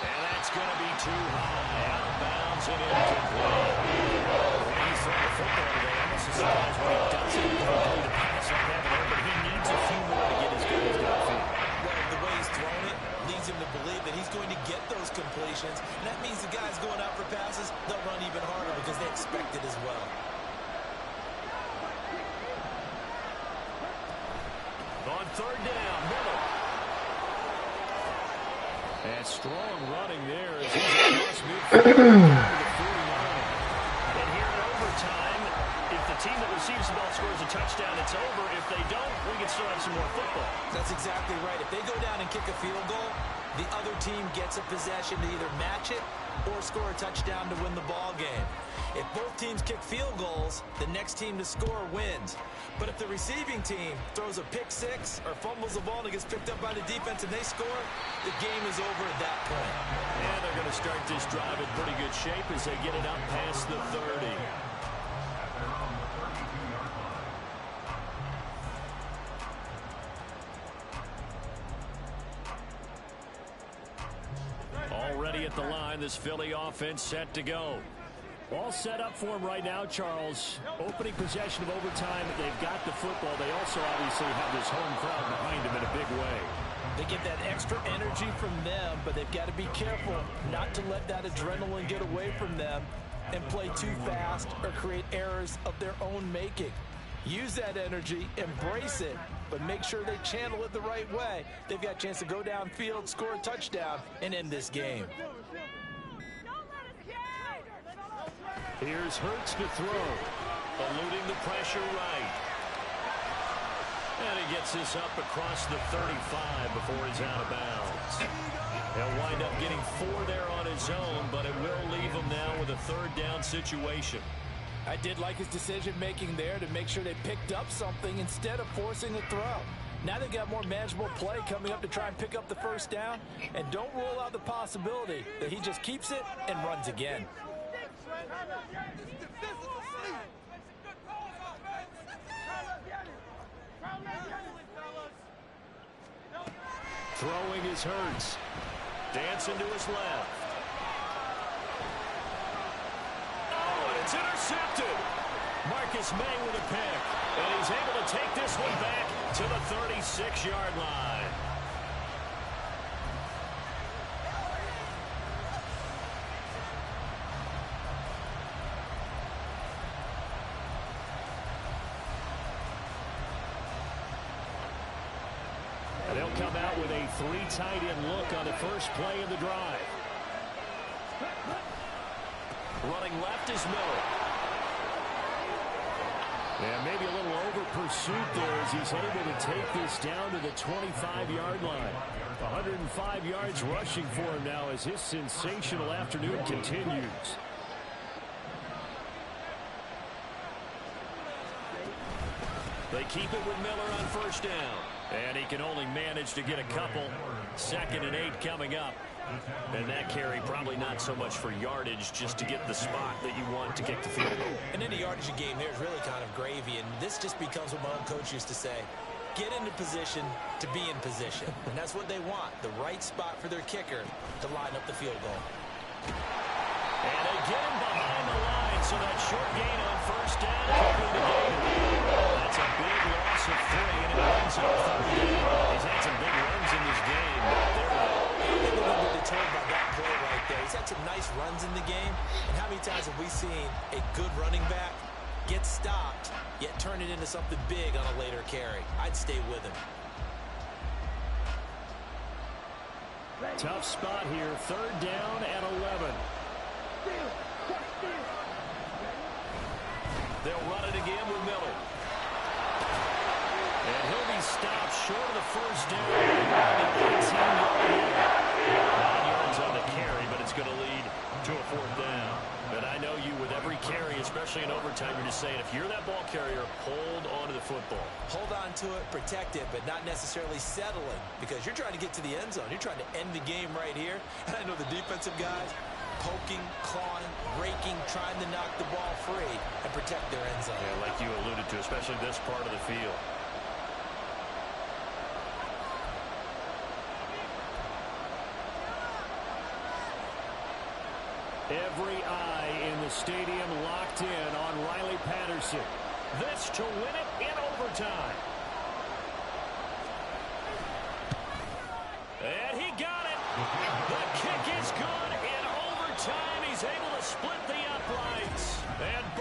And that's going to be too high. Out of bounds and incomplete. The way he's throwing the football today, I'm almost surprised when he doesn't complete a pass like that there, but he needs a few more to get his guys downfield. Well, the way he's throwing it leads him to believe that he's going to get those completions. And that means the guys going out for passes, they'll run even harder because they expect it as well. On 3rd down, Miller. And strong running there as he's across midfield to the 49. And here in overtime, if the team that receives the ball scores a touchdown, it's over. If they don't, we can still have some more football. That's exactly right. If they go down and kick a field goal, the other team gets a possession to either match it or score a touchdown to win the ball game. If both teams kick field goals, the next team to score wins. But if the receiving team throws a pick six or fumbles the ball and it gets picked up by the defense and they score, the game is over at that point. And they're going to start this drive in pretty good shape as they get it up past the 30. Already at the line, this Philly offense set to go. All set up for him right now, Charles. Opening possession of overtime. They've got the football. They also obviously have this home crowd behind them in a big way. They get that extra energy from them, but they've got to be careful not to let that adrenaline get away from them and play too fast or create errors of their own making. Use that energy, embrace it, but make sure they channel it the right way. They've got a chance to go downfield, score a touchdown, and end this game. Here's Hurts to throw, eluding the pressure right. And he gets this up across the 35 before he's out of bounds. He'll wind up getting 4 there on his own, but it will leave him now with a 3rd down situation. I did like his decision-making there to make sure they picked up something instead of forcing a throw. Now they've got more manageable play coming up to try and pick up the 1st down, and don't rule out the possibility that he just keeps it and runs again. Throwing is Hurts. Dancing to his left. Oh, and it's intercepted. Marcus May with a pick. And he's able to take this one back to the 36-yard line. And they'll come out with a 3 tight end look on the first play of the drive. Running left is Miller. And maybe a little over pursuit there as he's able to take this down to the 25-yard line. 105 yards rushing for him now as his sensational afternoon continues. They keep it with Miller on 1st down. And he can only manage to get a couple. 2nd and 8 coming up. And that carry probably not so much for yardage, just to get the spot that you want to kick the field goal. And any yardage game there is really kind of gravy, and this just becomes what my own coach used to say. Get into position to be in position. And that's what they want, the right spot for their kicker to line up the field goal. And again behind the line, so that short gain on 1st down quickly negated. That's a big loss of 3, and it runs on 3rd down. He's had some big runs in this game. They're a little bit deterred by that play right there. He's had some nice runs in the game, and how many times have we seen a good running back get stopped, yet turn it into something big on a later carry? I'd stay with him. Tough spot here, 3rd down and 11. They'll run it again with Miller. And he'll be stopped short of the first down. 9 yards on the carry, but it's going to lead to a fourth down. And I know you, with every carry, especially in overtime, you're just saying, if you're that ball carrier, hold on to the football. Hold on to it, protect it, but not necessarily settling, because you're trying to get to the end zone. You're trying to end the game right here. And I know the defensive guys poking, clawing, raking, trying to knock the ball free and protect their end zone. Yeah, like you alluded to, especially this part of the field. Every eye in the stadium locked in on Riley Patterson. This to win it in overtime. And he got it. The kick is good in overtime. He's able to split the uprights. And